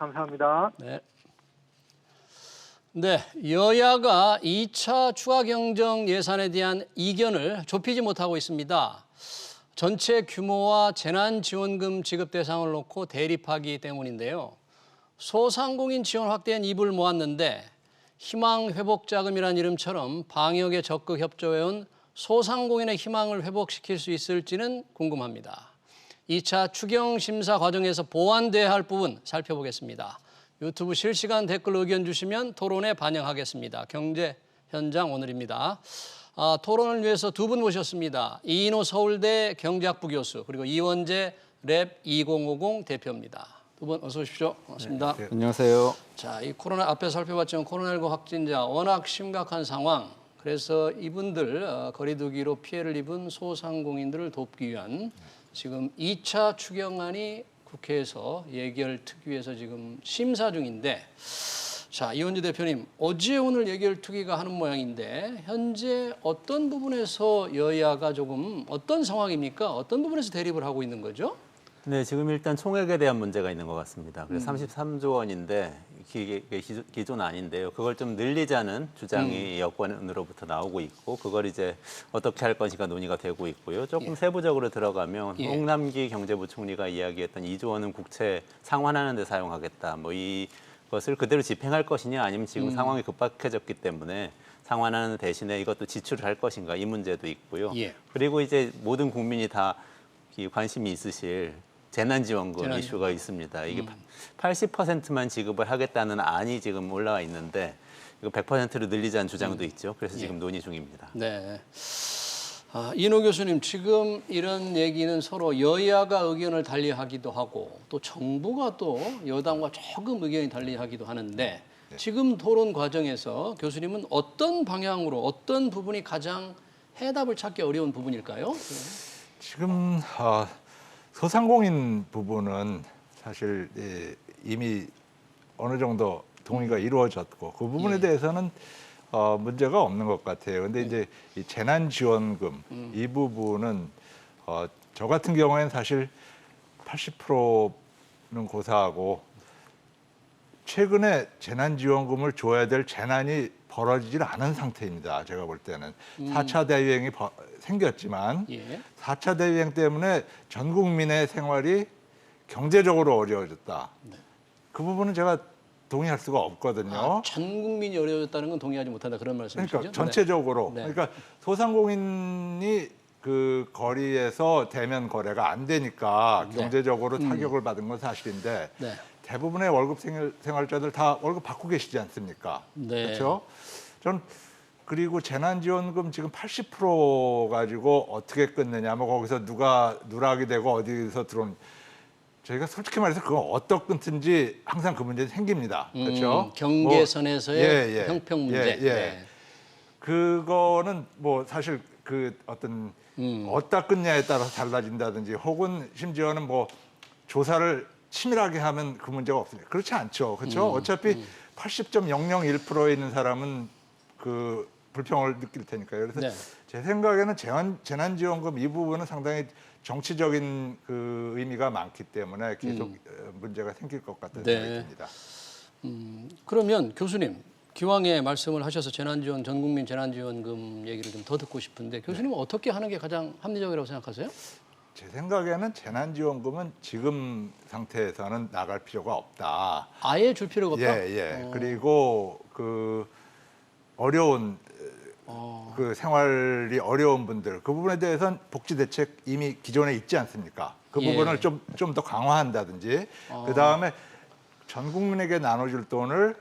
감사합니다. 네. 네, 여야가 2차 추가 경정 예산에 대한 이견을 좁히지 못하고 있습니다. 전체 규모와 재난지원금 지급 대상을 놓고 대립하기 때문인데요. 소상공인 지원 확대엔 입을 모았는데 희망회복자금이란 이름처럼 방역에 적극 협조해온 소상공인의 희망을 회복시킬 수 있을지는 궁금합니다. 2차 추경 심사 과정에서 보완돼야 할 부분 살펴보겠습니다. 유튜브 실시간 댓글 의견 주시면 토론에 반영하겠습니다. 경제 현장 오늘입니다. 토론을 위해서 두 분 모셨습니다. 이인호 서울대 경제학부 교수 그리고 이원재 랩 2050 대표입니다. 두 분 어서 오십시오. 반갑습니다. 네, 안녕하세요. 자, 이 코로나 앞에 살펴봤지만 코로나19 확진자 워낙 심각한 상황. 그래서 이분들 거리두기로 피해를 입은 소상공인들을 돕기 위한 지금 2차 추경안이 국회에서 예결특위에서 지금 심사 중인데, 자, 이원재 대표님, 어제 오늘 예결특위가 하는 모양인데 현재 어떤 부분에서 여야가 조금 어떤 상황입니까? 어떤 부분에서 대립을 하고 있는 거죠? 네, 지금 일단 총액에 대한 문제가 있는 것 같습니다. 그래서 33조 원인데 기존 아닌데요. 그걸 좀 늘리자는 주장이 여권으로부터 나오고 있고 그걸 이제 어떻게 할 것인가 논의가 되고 있고요. 조금 세부적으로 들어가면 홍남기 경제부총리가 이야기했던 2조 원은 국채 상환하는 데 사용하겠다. 뭐 이것을 그대로 집행할 것이냐 아니면 지금 상황이 급박해졌기 때문에 상환하는 대신에 이것도 지출을 할 것인가 이 문제도 있고요. 그리고 이제 모든 국민이 다 관심이 있으실 재난지원금 이슈가 있습니다. 이게 80%만 지급을 하겠다는 안이 지금 올라와 있는데 이거 100%로 늘리자는 주장도 있죠. 그래서 지금 논의 중입니다. 네. 이인호 교수님, 지금 이런 얘기는 서로 여야가 의견을 달리하기도 하고 또 정부가 또 여당과 조금 의견이 달리하기도 하는데 지금 토론 과정에서 교수님은 어떤 방향으로 어떤 부분이 가장 해답을 찾기 어려운 부분일까요? 지금 소상공인 부분은 사실 이미 어느 정도 동의가 이루어졌고 그 부분에 대해서는 문제가 없는 것 같아요. 근데 이제 이 재난지원금 이 부분은 저 같은 경우에는 사실 80%는 고사하고 최근에 재난지원금을 줘야 될 재난이 벌어지질 않은 상태입니다. 제가 볼 때는 4차 대유행이 생겼지만 4차 대유행 때문에 전 국민의 생활이 경제적으로 어려워졌다. 그 부분은 제가 동의할 수가 없거든요. 전 국민이 어려워졌다는 건 동의하지 못한다 그런 말씀이시죠? 그러니까 전체적으로. 네. 그러니까 소상공인이 그 거리에서 대면 거래가 안 되니까 경제적으로 타격을 받은 건 사실인데 대부분의 월급 생활자들 다 월급 받고 계시지 않습니까? 그렇죠? 전 그리고 재난지원금 지금 80% 가지고 어떻게 끊느냐, 뭐 거기서 누가 누락이 되고 어디서 들어온 저희가 솔직히 말해서 그거 어떻게 끊든지 항상 그 문제 생깁니다. 그렇죠? 경계선에서의 형평 문제. 그거는 뭐 사실 그 어떤 어디다 끊냐에 따라서 달라진다든지 혹은 심지어는 뭐 조사를 치밀하게 하면 그 문제가 없습니다. 그렇지 않죠. 그렇죠? 어차피 80.001%에 있는 사람은 그 불평을 느낄 테니까요. 그래서 제 생각에는 재난지원금 이 부분은 상당히 정치적인 그 의미가 많기 때문에 계속 문제가 생길 것 같다는 생각이 듭니다. 그러면 교수님, 기왕에 말씀을 하셔서 전 국민 재난지원금 얘기를 좀 더 듣고 싶은데 교수님은 어떻게 하는 게 가장 합리적이라고 생각하세요? 제 생각에는 재난지원금은 지금 상태에서는 나갈 필요가 없다. 아예 줄 필요가 없다? 그리고 그 어려운 그 생활이 어려운 분들 그 부분에 대해서는 복지 대책 이미 기존에 있지 않습니까? 그 부분을 좀 더 강화한다든지 그 다음에 전 국민에게 나눠줄 돈을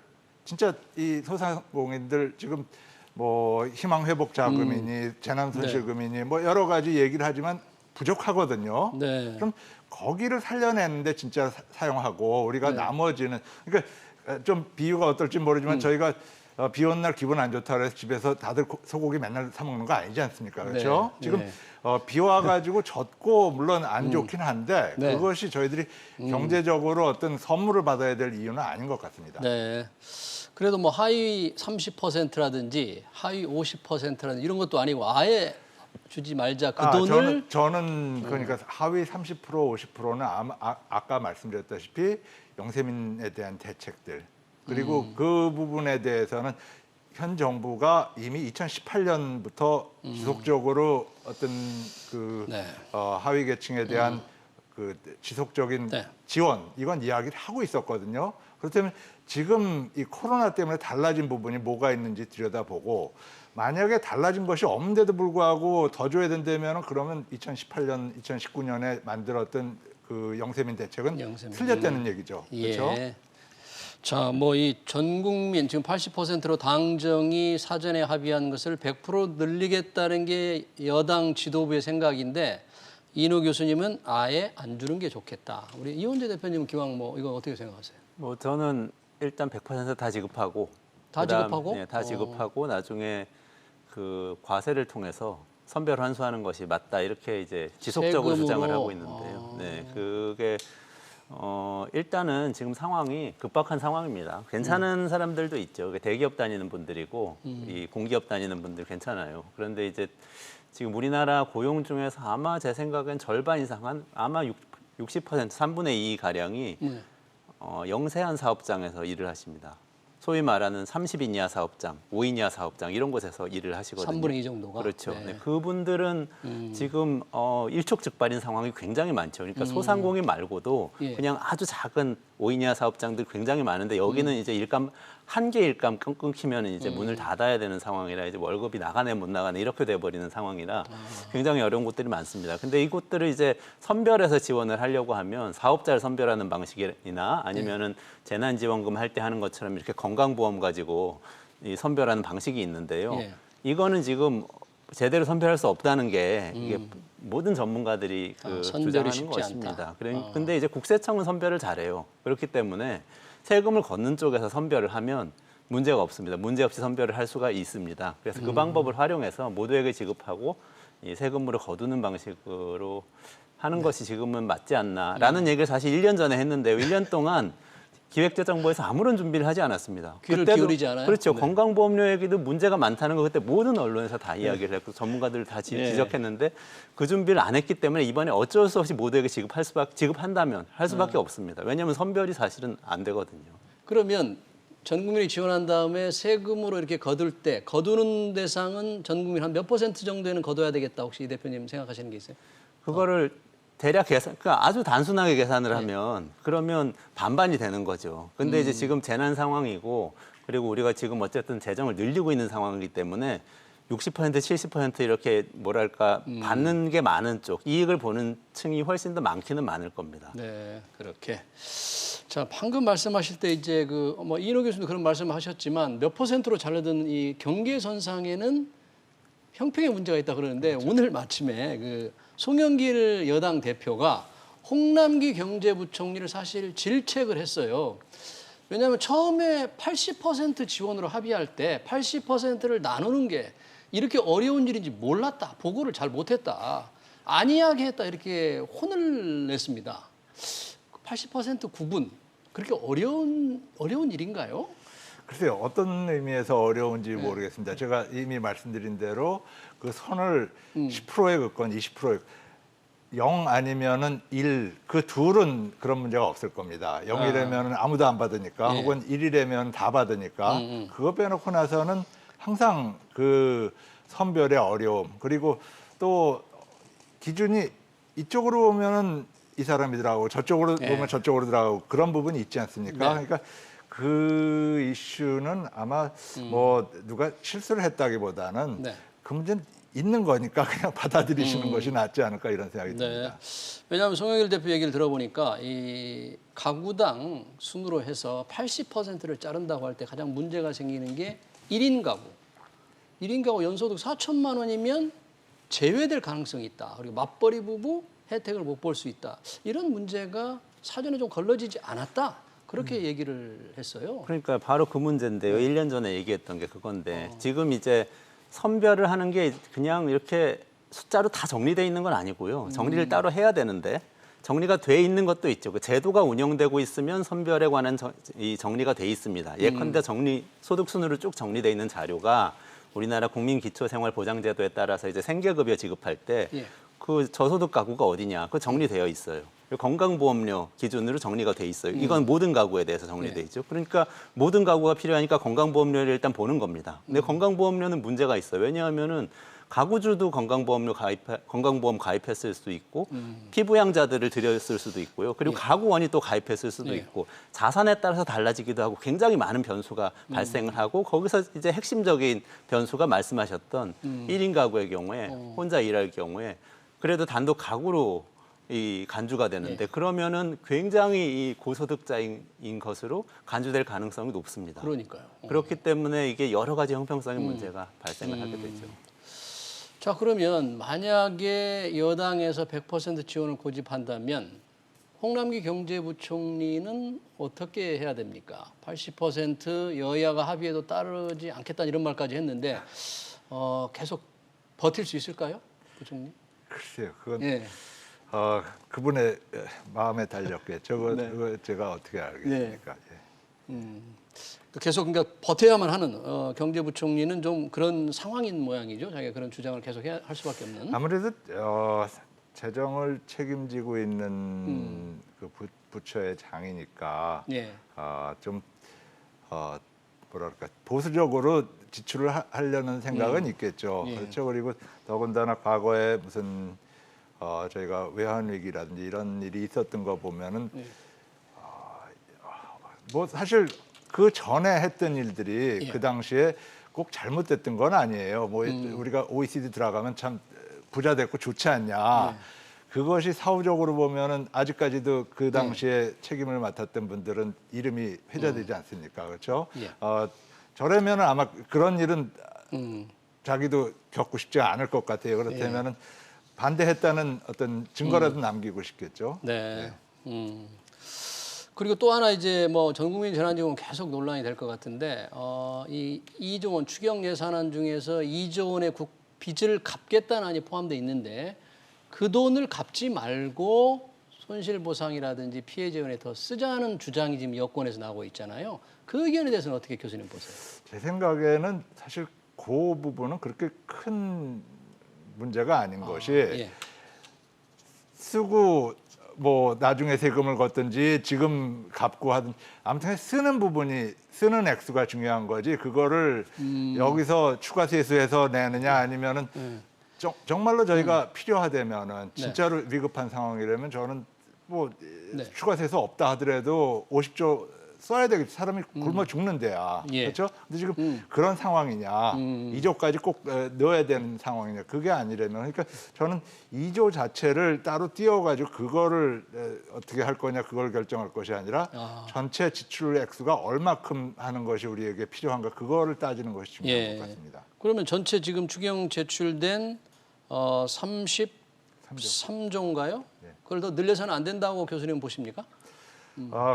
진짜 이 소상공인들 지금 뭐 희망회복자금이니 재난손실금이니 뭐 여러 가지 얘기를 하지만 부족하거든요. 그럼 거기를 살려내는데 진짜 사용하고 우리가 나머지는 그러니까 좀 비유가 어떨지 모르지만 저희가 비 오는 날 기분 안 좋다 그래서 집에서 다들 소고기 맨날 사 먹는 거 아니지 않습니까? 그렇죠? 지금 비 와가지고 젖고 물론 안 좋긴 한데 그것이 저희들이 경제적으로 어떤 선물을 받아야 될 이유는 아닌 것 같습니다. 그래도 뭐 하위 30%라든지 하위 50%라든지 이런 것도 아니고 아예 주지 말자 그 돈을 저는 그러니까 하위 30% 50%는 아까 말씀드렸다시피 영세민에 대한 대책들 그리고 그 부분에 대해서는 현 정부가 이미 2018년부터 지속적으로 어떤 그 네. 하위 계층에 대한 그 지속적인 네. 지원 이건 이야기를 하고 있었거든요. 그렇다면 지금 이 코로나 때문에 달라진 부분이 뭐가 있는지 들여다보고 만약에 달라진 것이 없는데도 불구하고 더 줘야 된다면 그러면 2018년, 2019년에 만들었던 그 영세민 대책은 영세민. 틀렸다는 얘기죠. 그렇죠? 예. 자, 뭐 이 전 국민 지금 80%로 당정이 사전에 합의한 것을 100% 늘리겠다는 게 여당 지도부의 생각인데 이인호 교수님은 아예 안 주는 게 좋겠다. 우리 이원재 대표님은 기왕 뭐 이거 어떻게 생각하세요? 뭐 저는 일단 100%다 지급하고 다 지급하고? 네, 다 지급하고 나중에 그 과세를 통해서 선별 환수하는 것이 맞다 이렇게 이제 지속적으로 세금으로? 주장을 하고 있는데요. 네, 그게 일단은 지금 상황이 급박한 상황입니다. 괜찮은 사람들도 있죠. 대기업 다니는 분들이고 이 공기업 다니는 분들 괜찮아요. 그런데 이제 지금 우리나라 고용 중에서 아마 제 생각엔 절반 이상 한 아마 60% 3분의 2 가량이 영세한 사업장에서 일을 하십니다. 소위 말하는 30인 이하 사업장, 5인 이하 사업장 이런 곳에서 일을 하시거든요. 3분의 2 정도가? 그렇죠. 네. 네, 그분들은 지금 일촉즉발인 상황이 굉장히 많죠. 그러니까 소상공인 말고도 예. 그냥 아주 작은 5인 이하 사업장들 굉장히 많은데 여기는 이제 일감 한 개 일감 끊기면 이제 문을 닫아야 되는 상황이라 이제 월급이 나가네 못 나가네 이렇게 돼버리는 상황이라 굉장히 어려운 곳들이 많습니다. 근데 이곳들을 이제 선별해서 지원을 하려고 하면 사업자를 선별하는 방식이나 아니면은 재난지원금 할 때 하는 것처럼 이렇게 건강보험 가지고 이 선별하는 방식이 있는데요. 예. 이거는 지금 제대로 선별할 수 없다는 게 이게 모든 전문가들이 그 선별이 주장하는 쉽지 것입니다. 않다. 근데 이제 국세청은 선별을 잘해요. 그렇기 때문에 세금을 걷는 쪽에서 선별을 하면 문제가 없습니다. 문제 없이 선별을 할 수가 있습니다. 그래서 그 방법을 활용해서 모두에게 지급하고 이 세금으로 거두는 방식으로 하는 것이 지금은 맞지 않나라는 얘기를 사실 1년 전에 했는데요. 1년 동안 기획재정부에서 아무런 준비를 하지 않았습니다. 귀를 그때도 기울이지 않아요? 그렇죠. 네. 건강보험료 얘기도 문제가 많다는 거 그때 모든 언론에서 다 이야기를 했고 전문가들 다 네. 지적했는데 그 준비를 안 했기 때문에 이번에 어쩔 수 없이 모두에게 지급한다면 할 수밖에 없습니다. 왜냐하면 선별이 사실은 안 되거든요. 그러면 전 국민이 지원한 다음에 세금으로 이렇게 거둘 때 거두는 대상은 전 국민 한 몇 퍼센트 정도에는 거둬야 되겠다. 혹시 이 대표님 생각하시는 게 있어요? 그거를 대략 그러니까 아주 단순하게 계산을 하면 그러면 반반이 되는 거죠. 근데 이제 지금 재난 상황이고 그리고 우리가 지금 어쨌든 재정을 늘리고 있는 상황이기 때문에 60% 70% 이렇게 뭐랄까 받는 게 많은 쪽 이익을 보는 층이 훨씬 더 많기는 많을 겁니다. 네, 그렇게. 자, 방금 말씀하실 때 이제 그 뭐 이인호 교수도 그런 말씀하셨지만 몇 퍼센트로 잘라든 이 경계선상에는 형평의 문제가 있다 그러는데 오늘 마침에 그 송영길 여당 대표가 홍남기 경제부총리를 사실 질책을 했어요. 왜냐하면 처음에 80% 지원으로 합의할 때 80%를 나누는 게 이렇게 어려운 일인지 몰랐다. 보고를 잘 못했다. 안이하게 했다. 이렇게 혼을 냈습니다. 80% 구분. 그렇게 어려운 일인가요? 글쎄요, 어떤 의미에서 어려운지 모르겠습니다. 제가 이미 말씀드린 대로 그 선을 10%에 긋건 20%에 0 아니면은 1, 그 둘은 그런 문제가 없을 겁니다. 0이라면 아무도 안 받으니까 예. 혹은 1이라면 다 받으니까 그거 빼놓고 나서는 항상 그 선별의 어려움 그리고 또 기준이 이쪽으로 보면은 이 사람이 들어가고 저쪽으로 예. 보면 저쪽으로 들어가고 그런 부분이 있지 않습니까? 네. 그러니까 그 이슈는 아마 뭐 누가 실수를 했다기보다는 네. 그 문제는 있는 거니까 그냥 받아들이시는 것이 낫지 않을까 이런 생각이 네. 듭니다. 왜냐하면 송영길 대표 얘기를 들어보니까 이 가구당 순으로 해서 80%를 자른다고 할 때 가장 문제가 생기는 게 1인 가구. 1인 가구 연소득 4천만 원이면 제외될 가능성이 있다. 그리고 맞벌이 부부 혜택을 못 볼 수 있다. 이런 문제가 사전에 좀 걸러지지 않았다. 그렇게 얘기를 했어요. 그러니까 바로 그 문제인데요. 1년 전에 얘기했던 게 그건데 지금 이제 선별을 하는 게 그냥 이렇게 숫자로 다 정리돼 있는 건 아니고요. 정리를 따로 해야 되는데 정리가 돼 있는 것도 있죠. 그 제도가 운영되고 있으면 선별에 관한 이 정리가 돼 있습니다. 예컨대 소득 순으로 쭉 정리돼 있는 자료가 우리나라 국민기초생활보장제도에 따라서 이제 생계급여 지급할 때 예. 그 저소득 가구가 어디냐, 그 정리되어 있어요. 건강보험료 기준으로 정리가 돼 있어요. 이건 모든 가구에 대해서 정리돼 네. 있죠. 그러니까 모든 가구가 필요하니까 건강보험료를 일단 보는 겁니다. 근데 건강보험료는 문제가 있어요. 왜냐하면은 가구주도 건강보험 가입했을 수도 있고 피부양자들을 들였을 수도 있고요. 그리고 가구원이 또 가입했을 수도 예. 있고 자산에 따라서 달라지기도 하고 굉장히 많은 변수가 발생을 하고 거기서 이제 핵심적인 변수가 말씀하셨던 1인 가구의 경우에 혼자 일할 경우에 그래도 단독 가구로 이 간주가 되는데 그러면은 굉장히 이 고소득자인 것으로 간주될 가능성이 높습니다. 그러니까요. 그렇기 때문에 이게 여러 가지 형평성의 문제가 발생을 하게 되죠. 자, 그러면 만약에 여당에서 100% 지원을 고집한다면 홍남기 경제부총리는 어떻게 해야 됩니까? 80% 여야가 합의해도 따르지 않겠다는 이런 말까지 했는데 계속 버틸 수 있을까요, 부총리? 글쎄요, 그건 예. 그분의 마음에 달렸겠죠. 네. 그거 제가 어떻게 알겠습니까? 예. 계속 그러니까 버텨야만 하는 경제부총리는 좀 그런 상황인 모양이죠. 자기가 그런 주장을 계속 할 수밖에 없는. 아무래도 재정을 책임지고 있는 그 부처의 장이니까 예. 좀 뭐랄까 보수적으로 지출을 하려는 생각은 있겠죠. 예. 그렇죠. 그리고 더군다나 과거에 무슨 저희가 외환 위기라든지 이런 일이 있었던 거 보면은 뭐 사실 그 전에 했던 일들이 예. 그 당시에 꼭 잘못됐던 건 아니에요. 뭐 우리가 OECD 들어가면 참 부자 됐고 좋지 않냐. 그것이 사후적으로 보면은 아직까지도 그 당시에 책임을 맡았던 분들은 이름이 회자되지 않습니까? 그렇죠? 예. 저라면은 아마 그런 일은 자기도 겪고 싶지 않을 것 같아요. 그렇다면은 반대했다는 어떤 증거라도 남기고 싶겠죠. 네. 그리고 또 하나 이제 뭐 전국민 재난지원금 계속 논란이 될 것 같은데 이 2조 원 추경 예산안 중에서 2조 원의 빚을 갚겠다는 안이 포함되어 있는데 그 돈을 갚지 말고 손실보상이라든지 피해 재원에 더 쓰자는 주장이 지금 여권에서 나오고 있잖아요. 그 의견에 대해서는 어떻게 교수님 보세요? 제 생각에는 사실 그 부분은 그렇게 큰 문제가 아닌 것이 예. 쓰고 뭐 나중에 세금을 걷든지 지금 갚고 하든 아무튼 쓰는 부분이 쓰는 액수가 중요한 거지 그거를 여기서 추가 세수해서 내느냐 아니면은 정말로 저희가 필요하다면은 진짜로 위급한 상황이라면 저는 뭐 추가 세수 없다 하더라도 50조 써야 되겠지. 사람이 굶어 죽는데야. 예. 그렇죠? 근데 지금 그런 상황이냐. 2조까지 꼭 넣어야 되는 상황이냐. 그게 아니라면. 그러니까 저는 2조 자체를 따로 띄워가지고 그거를 어떻게 할 거냐 그걸 결정할 것이 아니라 전체 지출 액수가 얼마큼 하는 것이 우리에게 필요한가 그거를 따지는 것이 중요한 것 같습니다. 그러면 전체 지금 추경 제출된 33조인가요? 그걸 더 늘려서는 안 된다고 교수님 보십니까?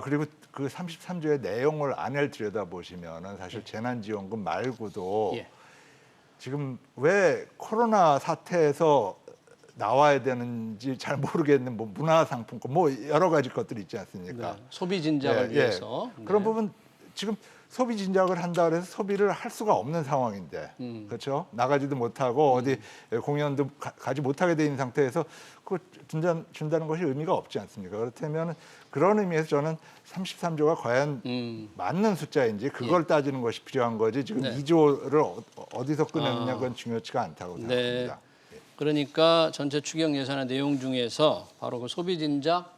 그리고 그 33조의 내용을 안을 들여다보시면은 사실 재난지원금 말고도 지금 왜 코로나 사태에서 나와야 되는지 잘 모르겠는 뭐 문화상품권 뭐 여러 가지 것들이 있지 않습니까? 네. 소비 진작을 위해서. 그런 부분 지금 소비 진작을 한다 그래서 소비를 할 수가 없는 상황인데 그렇죠? 나가지도 못하고 어디 공연도 가지 못하게 돼 있는 상태에서 그 준다는 것이 의미가 없지 않습니까? 그렇다면 그런 의미에서 저는 33조가 과연 맞는 숫자인지 그걸 따지는 것이 필요한 거지 지금 2조를 어디서 꺼내느냐 그건 중요치가 않다고 생각합니다. 그러니까 전체 추경 예산의 내용 중에서 바로 그 소비 진작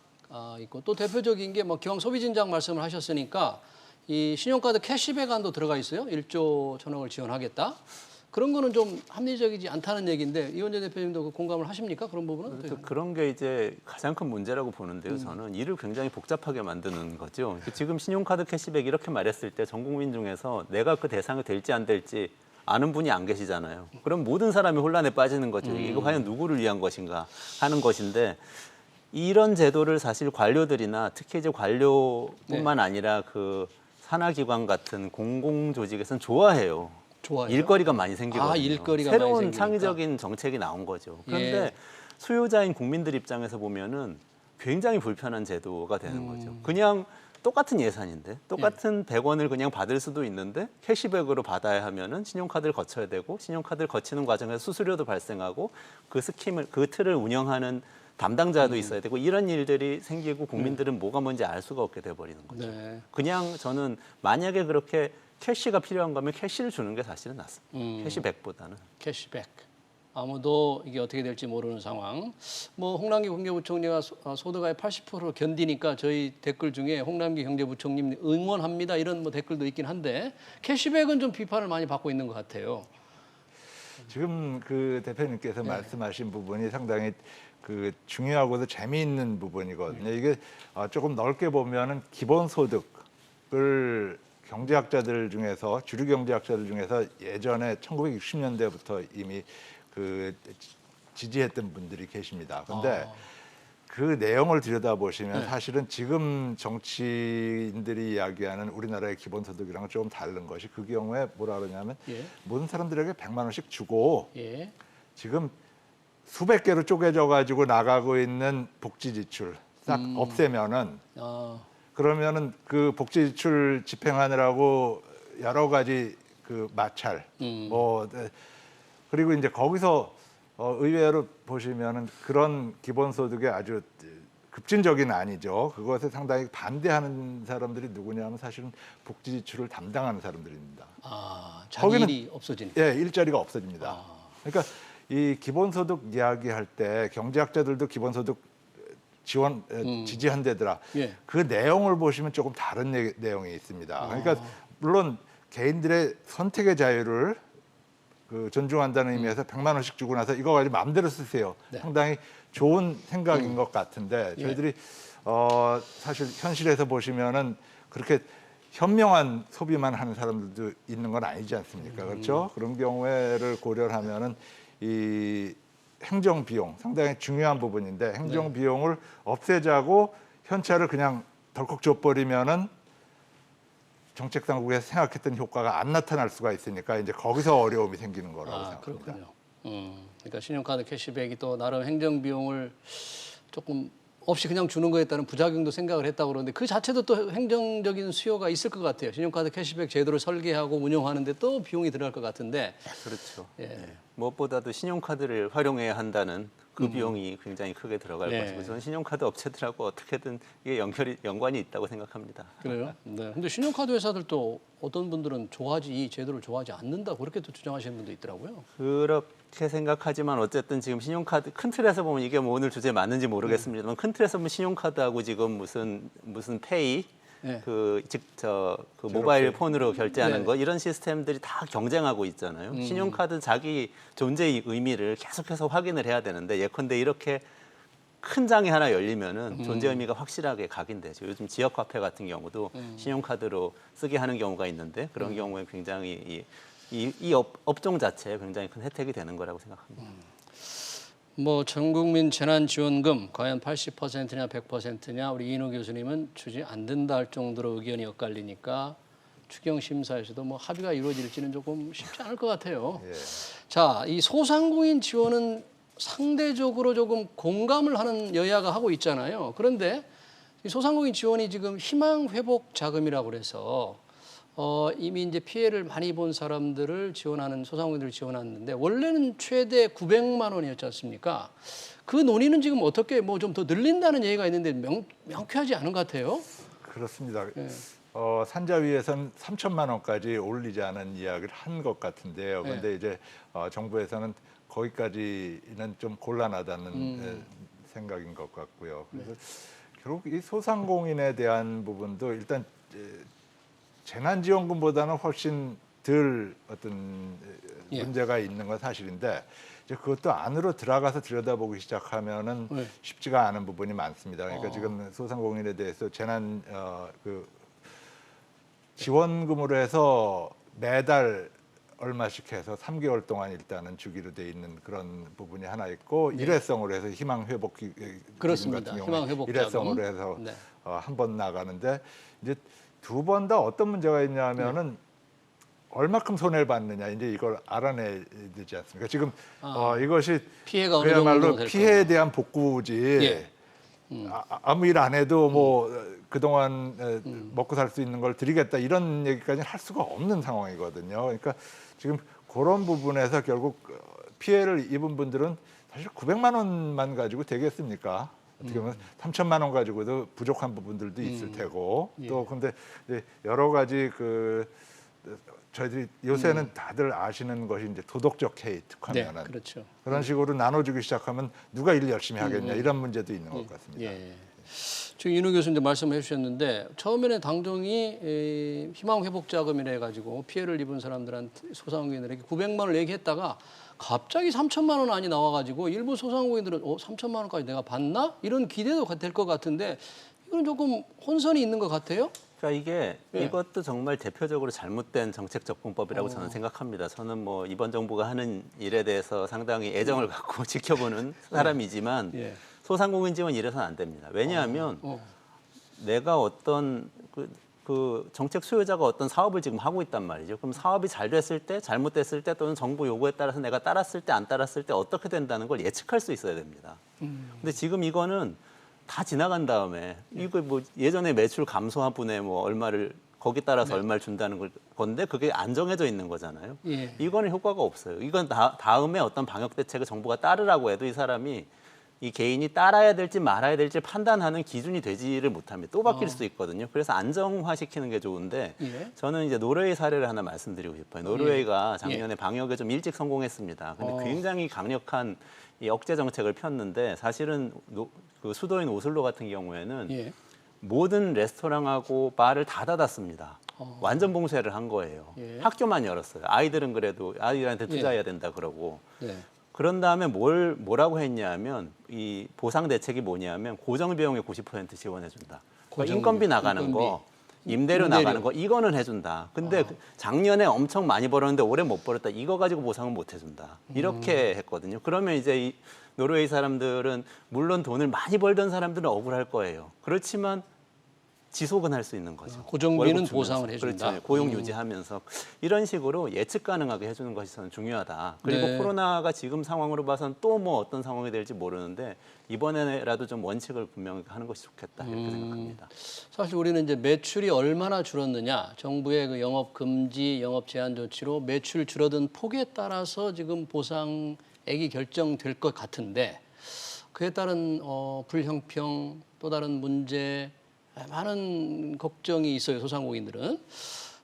있고 또 대표적인 게 뭐 기왕 소비 진작 말씀을 하셨으니까 이 신용카드 캐시백안도 들어가 있어요. 1조 천억을 지원하겠다. 그런 거는 좀 합리적이지 않다는 얘기인데 이원재 대표님도 그 공감을 하십니까? 그런 부분은? 어떻게 그런 게 이제 가장 큰 문제라고 보는데요. 저는 일을 굉장히 복잡하게 만드는 거죠. 지금 신용카드 캐시백 이렇게 말했을 때 전 국민 중에서 내가 그 대상이 될지 안 될지 아는 분이 안 계시잖아요. 그럼 모든 사람이 혼란에 빠지는 거죠. 이거 과연 누구를 위한 것인가 하는 것인데 이런 제도를 사실 관료들이나 특히 이제 관료뿐만 아니라 그 산하기관 같은 공공조직에서는 좋아해요. 좋아요. 일거리가 많이 생기거든요. 일거리가 새로운 많이 생기니까. 창의적인 정책이 나온 거죠. 그런데 수요자인 국민들 입장에서 보면은 굉장히 불편한 제도가 되는 거죠. 그냥 똑같은 예산인데 똑같은 100원을 그냥 받을 수도 있는데 캐시백으로 받아야 하면은 신용카드를 거쳐야 되고 신용카드를 거치는 과정에서 수수료도 발생하고 그 스킴을 그 틀을 운영하는 담당자도 있어야 되고 이런 일들이 생기고 국민들은 뭐가 뭔지 알 수가 없게 돼버리는 거죠. 네. 그냥 저는 만약에 그렇게 캐시가 필요한 거면 캐시를 주는 게 사실은 낫습니다. 캐시백보다는. 캐시백. 아무도 이게 어떻게 될지 모르는 상황. 뭐 홍남기 경제부총리가 소득의 80%를 견디니까 저희 댓글 중에 홍남기 경제부총리 응원합니다 이런 뭐 댓글도 있긴 한데 캐시백은 좀 비판을 많이 받고 있는 것 같아요. 지금 그 대표님께서 말씀하신 부분이 상당히 그 중요하고도 재미있는 부분이거든요. 이게 조금 넓게 보면은 기본소득을 경제학자들 중에서 주류 경제학자들 중에서 예전에 1960년대부터 이미 그 지지했던 분들이 계십니다. 근데 그 내용을 들여다보시면 사실은 지금 정치인들이 이야기하는 우리나라의 기본소득이랑은 조금 다른 것이 그 경우에 뭐라 그러냐면 모든 사람들에게 100만 원씩 주고 지금 수백 개로 쪼개져 가지고 나가고 있는 복지 지출 싹 없애면은 그러면은 그 복지 지출 집행하느라고 여러 가지 그 마찰 뭐 그리고 이제 거기서 의외로 보시면은 그런 기본소득의 아주 급진적인 아니죠. 그것에 상당히 반대하는 사람들이 누구냐면 사실은 복지 지출을 담당하는 사람들입니다. 자기 거기는- 일이 없어지니까. 예, 일자리가 없어집니다. 그러니까 이 기본소득 이야기할 때 경제학자들도 기본소득 지원 지지한대더라. 예. 그 내용을 보시면 조금 다른 내용이 있습니다. 그러니까 물론 개인들의 선택의 자유를 그 존중한다는 의미에서 100만 원씩 주고 나서 이거 가지고 마음대로 쓰세요. 상당히 좋은 생각인 것 같은데 저희들이 사실 현실에서 보시면은 그렇게 현명한 소비만 하는 사람들도 있는 건 아니지 않습니까? 그렇죠? 그런 경우를 고려하면은 이 행정 비용 상당히 중요한 부분인데 행정 비용을 없애자고 현찰을 그냥 덜컥 줘버리면은 정책 당국에서 생각했던 효과가 안 나타날 수가 있으니까 이제 거기서 어려움이 생기는 거라고 생각합니다. 그렇군요. 그러니까 신용카드 캐시백이 또 나름 행정 비용을 조금 없이 그냥 주는 거에 따른 부작용도 생각을 했다고 그러는데 그 자체도 또 행정적인 수요가 있을 것 같아요. 신용카드 캐시백 제도를 설계하고 운영하는데 또 비용이 들어갈 것 같은데. 그렇죠. 예. 네. 무엇보다도 신용카드를 활용해야 한다는 그 비용이 굉장히 크게 들어갈 네. 것이고 저는 신용카드 업체들하고 어떻게든 이게 연관이 있다고 생각합니다. 그래요? 네. 근데 신용카드 회사들도 어떤 분들은 이 제도를 좋아하지 않는다 그렇게 또 주장하시는 분도 있더라고요. 그렇게 생각하지만 어쨌든 지금 신용카드 큰 틀에서 보면 이게 뭐 오늘 주제 맞는지 모르겠습니다만 큰 틀에서 보면 신용카드하고 지금 무슨 페이 네. 그 모바일 폰으로 결제하는 네. 거 이런 시스템들이 다 경쟁하고 있잖아요. 신용카드 자기 존재의 의미를 계속해서 확인을 해야 되는데 예컨대 이렇게 큰 장이 하나 열리면은 존재 의미가 확실하게 각인되죠. 요즘 지역 화폐 같은 경우도 신용카드로 쓰게 하는 경우가 있는데 그런 경우에 굉장히 이 업종 자체에 굉장히 큰 혜택이 되는 거라고 생각합니다. 뭐 전국민 재난지원금 과연 80%냐 100%냐 우리 이인호 교수님은 주지 안 된다 할 정도로 의견이 엇갈리니까 추경 심사에서도 뭐 합의가 이루어질지는 조금 쉽지 않을 것 같아요. 자, 이 소상공인 지원은 상대적으로 조금 공감을 하는 여야가 하고 있잖아요. 그런데 이 소상공인 지원이 지금 희망 회복 자금이라고 그래서 이미 이제 피해를 많이 본 사람들을 지원하는 소상공인들을 지원하는데 원래는 최대 900만 원이었지 않습니까? 그 논의는 지금 어떻게 뭐 좀 더 늘린다는 얘기가 있는데 명쾌하지 않은 것 같아요. 그렇습니다. 산자위에서는 3천만 원까지 올리자는 이야기를 한 것 같은데요. 그런데 이제 정부에서는 거기까지는 좀 곤란하다는 생각인 것 같고요. 그래서 결국 이 소상공인에 대한 부분도 일단 재난지원금보다는 훨씬 덜 어떤 문제가 있는 건 사실인데 이제 그것도 안으로 들어가서 들여다보기 시작하면은 쉽지가 않은 부분이 많습니다. 그러니까 지금 소상공인에 대해서 재난 지원금으로 해서 매달 얼마씩 해서 3개월 동안 일단은 주기로 돼 있는 그런 부분이 하나 있고 일회성으로 해서 희망회복 기금 그렇습니다. 같은 경우는 희망회복 일회성으로 자금. 해서 네. 한 번 나가는데 이제 두 번 다 어떤 문제가 있냐면은 얼마큼 손해를 받느냐 이제 이걸 알아내야 되지 않습니까? 지금 이것이 피해가 어느 정도 그야말로 될 피해에 대한 복구지 아무 일 안 해도 뭐 그동안 먹고 살 수 있는 걸 드리겠다 이런 얘기까지는 할 수가 없는 상황이거든요. 그러니까 지금 그런 부분에서 결국 피해를 입은 분들은 사실 900만 원만 가지고 되겠습니까? 어떻게 보면 3천만 원 가지고도 부족한 부분들도 있을 테고 또 근데 이제 여러 가지 그 저희들이 요새는 다들 아시는 것이 이제 도덕적 해이 특화면은 네, 그렇죠. 그런 식으로 나눠주기 시작하면 누가 일 열심히 하겠냐 이런 문제도 있는 것 같습니다. 예. 지금 인호 교수님 말씀해 주셨는데 처음에는 당정이 희망 회복 자금이라 해가지고 피해를 입은 사람들한테 소상공인들에게 900만 원을 얘기했다가 갑자기 3천만 원 안이 나와가지고 일부 소상공인들은 3천만 원까지 내가 받나 이런 기대도 될 것 같은데 이건 조금 혼선이 있는 것 같아요. 그러니까 이게 예. 이것도 정말 대표적으로 잘못된 정책 접근법이라고 저는 생각합니다. 저는 뭐 이번 정부가 하는 일에 대해서 상당히 애정을 갖고 지켜보는 사람이지만 예. 소상공인 지원 이래서는 안 됩니다. 왜냐하면 내가 어떤 그 정책 수요자가 어떤 사업을 지금 하고 있단 말이죠. 그럼 사업이 잘 됐을 때, 잘못됐을 때 또는 정부 요구에 따라서 내가 따랐을 때, 안 따랐을 때 어떻게 된다는 걸 예측할 수 있어야 됩니다. 근데 지금 이거는 다 지나간 다음에 이거 뭐 예전에 매출 감소한 분에 뭐 얼마를 거기 따라서 얼마를 준다는 건데 그게 안 정해져 있는 거잖아요. 예. 이거는 효과가 없어요. 이건 다음에 어떤 방역 대책을 정부가 따르라고 해도 이 사람이 이 개인이 따라야 될지 말아야 될지 판단하는 기준이 되지를 못합니다. 또 바뀔 수 있거든요. 그래서 안정화시키는 게 좋은데 예. 저는 이제 노르웨이 사례를 하나 말씀드리고 싶어요. 노르웨이가 작년에 방역에 좀 일찍 성공했습니다. 근데 굉장히 강력한 이 억제 정책을 폈는데 사실은 그 수도인 오슬로 같은 경우에는 예. 모든 레스토랑하고 바를 다 닫았습니다. 완전 봉쇄를 한 거예요. 예. 학교만 열었어요. 아이들은 그래도 아이들한테 투자해야 된다 그러고. 네. 그런 다음에 뭐라고 했냐면 이 보상 대책이 뭐냐면 고정 비용의 90% 지원해 준다. 그러니까 인건비 나가는 거, 임대료 나가는 거 이거는 해준다. 근데 작년에 엄청 많이 벌었는데 올해 못 벌었다. 이거 가지고 보상은 못 해준다. 이렇게 했거든요. 그러면 이제 이 노르웨이 사람들은 물론 돈을 많이 벌던 사람들은 억울할 거예요. 그렇지만 지속은 할 수 있는 거죠. 고정비는 월급 주면서. 보상을 해준다. 그렇죠. 고용 유지하면서 이런 식으로 예측 가능하게 해주는 것이 저는 중요하다. 그리고 네. 코로나가 지금 상황으로 봐서는 또 뭐 어떤 상황이 될지 모르는데 이번에라도 좀 원칙을 분명히 하는 것이 좋겠다 이렇게 생각합니다. 사실 우리는 이제 매출이 얼마나 줄었느냐, 정부의 그 영업 금지, 영업 제한 조치로 매출 줄어든 폭에 따라서 지금 보상액이 결정될 것 같은데 그에 따른 불형평 또 다른 문제 많은 걱정이 있어요 소상공인들은.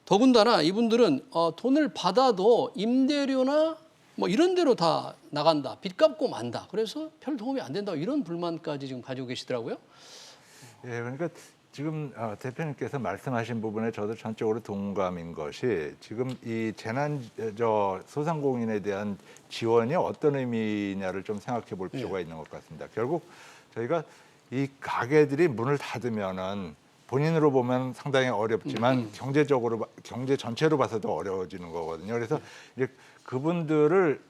더군다나 이분들은 돈을 받아도 임대료나 뭐 이런 데로 다 나간다, 빚 갚고 만다. 그래서 별 도움이 안 된다 이런 불만까지 지금 가지고 계시더라고요. 예, 그러니까 지금 대표님께서 말씀하신 부분에 저도 전적으로 동감인 것이 지금 이 소상공인에 대한 지원이 어떤 의미냐를 좀 생각해 볼 필요가 있는 것 같습니다. 결국 저희가 이 가게들이 문을 닫으면은 본인으로 보면 상당히 어렵지만 경제 전체로 봐서도 어려워지는 거거든요. 그래서 이제 그분들을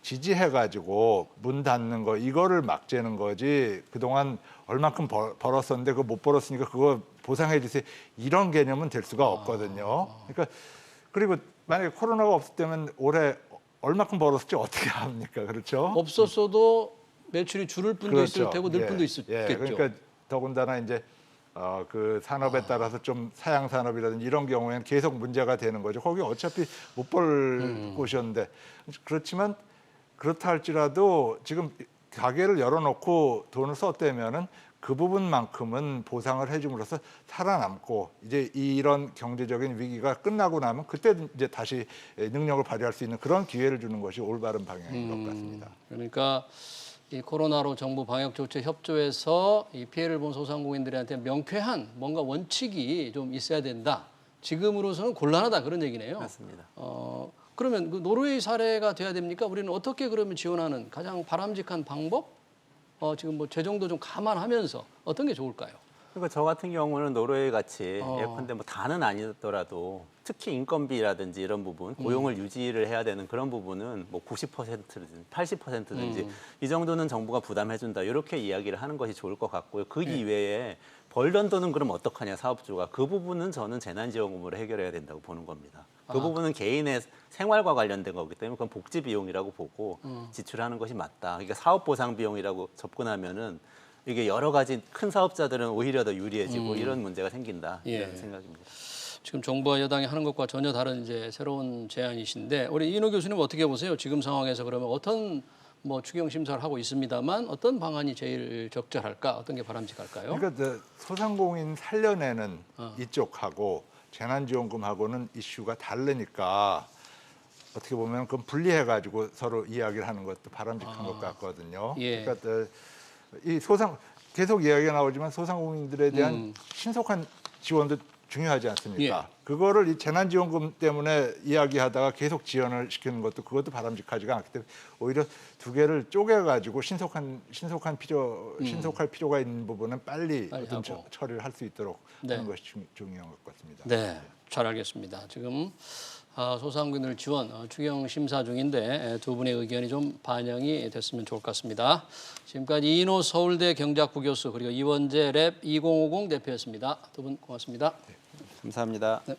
지지해가지고 문 닫는 거 이거를 막재는 거지 그동안 얼마큼 벌었었는데 그거 못 벌었으니까 그거 보상해 주세요 이런 개념은 될 수가 없거든요. 그러니까 그리고 만약에 코로나가 없었다면 올해 얼마큼 벌었을지 어떻게 합니까? 그렇죠? 없었어도 매출이 줄을 뿐도 있을 테고 늘 뿐도 있겠죠. 그러니까 더군다나 이제 그 산업에 따라서 좀 사양 산업이라든지 이런 경우에는 계속 문제가 되는 거죠. 거기 어차피 못 벌 곳이었는데 그렇지만 그렇다 할지라도 지금 가게를 열어놓고 돈을 썼다면은 그 부분만큼은 보상을 해줌으로써 살아남고 이제 이런 경제적인 위기가 끝나고 나면 그때 이제 다시 능력을 발휘할 수 있는 그런 기회를 주는 것이 올바른 방향인 것 같습니다. 그러니까 이 코로나로 정부 방역 조치 협조해서 이 피해를 본 소상공인들한테 명쾌한 뭔가 원칙이 좀 있어야 된다. 지금으로서는 곤란하다 그런 얘기네요. 맞습니다. 그러면 그 노르웨이 사례가 돼야 됩니까? 우리는 어떻게 그러면 지원하는 가장 바람직한 방법? 지금 뭐 재정도 좀 감안하면서 어떤 게 좋을까요? 그러니까 저 같은 경우는 노르웨이 같이 예컨대 뭐 다는 아니더라도 특히 인건비라든지 이런 부분 고용을 유지를 해야 되는 그런 부분은 뭐 90%든지 80%든지 이 정도는 정부가 부담해준다 이렇게 이야기를 하는 것이 좋을 것 같고요. 그 이외에 벌던 돈은 그럼 어떡하냐 사업주가 그 부분은 저는 재난지원금으로 해결해야 된다고 보는 겁니다. 그 부분은 개인의 생활과 관련된 거기 때문에 그건 복지 비용이라고 보고 지출하는 것이 맞다. 그러니까 사업 보상 비용이라고 접근하면은 이게 여러 가지 큰 사업자들은 오히려 더 유리해지고 이런 문제가 생긴다 이런 생각입니다. 지금 정부와 여당이 하는 것과 전혀 다른 이제 새로운 제안이신데 우리 이인호 교수님 어떻게 보세요? 지금 상황에서 그러면 어떤 뭐 추경 심사를 하고 있습니다만 어떤 방안이 제일 적절할까? 어떤 게 바람직할까요? 그러니까 소상공인 살려내는 이쪽하고 재난지원금하고는 이슈가 다르니까 어떻게 보면 그건 분리해가지고 서로 이야기를 하는 것도 바람직한 것 같거든요. 예. 그러니까 이 계속 이야기가 나오지만 소상공인들에 대한 신속한 지원도 중요하지 않습니까? 예. 그거를 이 재난지원금 때문에 이야기하다가 계속 지원을 시키는 그것도 바람직하지가 않기 때문에 오히려 두 개를 쪼개가지고 신속할 필요가 있는 부분은 빨리 어떤 하고. 처리를 할 수 있도록 네. 하는 것이 중요한 것 같습니다. 네, 잘 알겠습니다. 지금 소상공인을 지원 추경 심사 중인데 두 분의 의견이 좀 반영이 됐으면 좋을 것 같습니다. 지금까지 이인호 서울대 경제학부 교수 그리고 이원재 랩 2050 대표였습니다. 두 분 고맙습니다. 감사합니다. 네.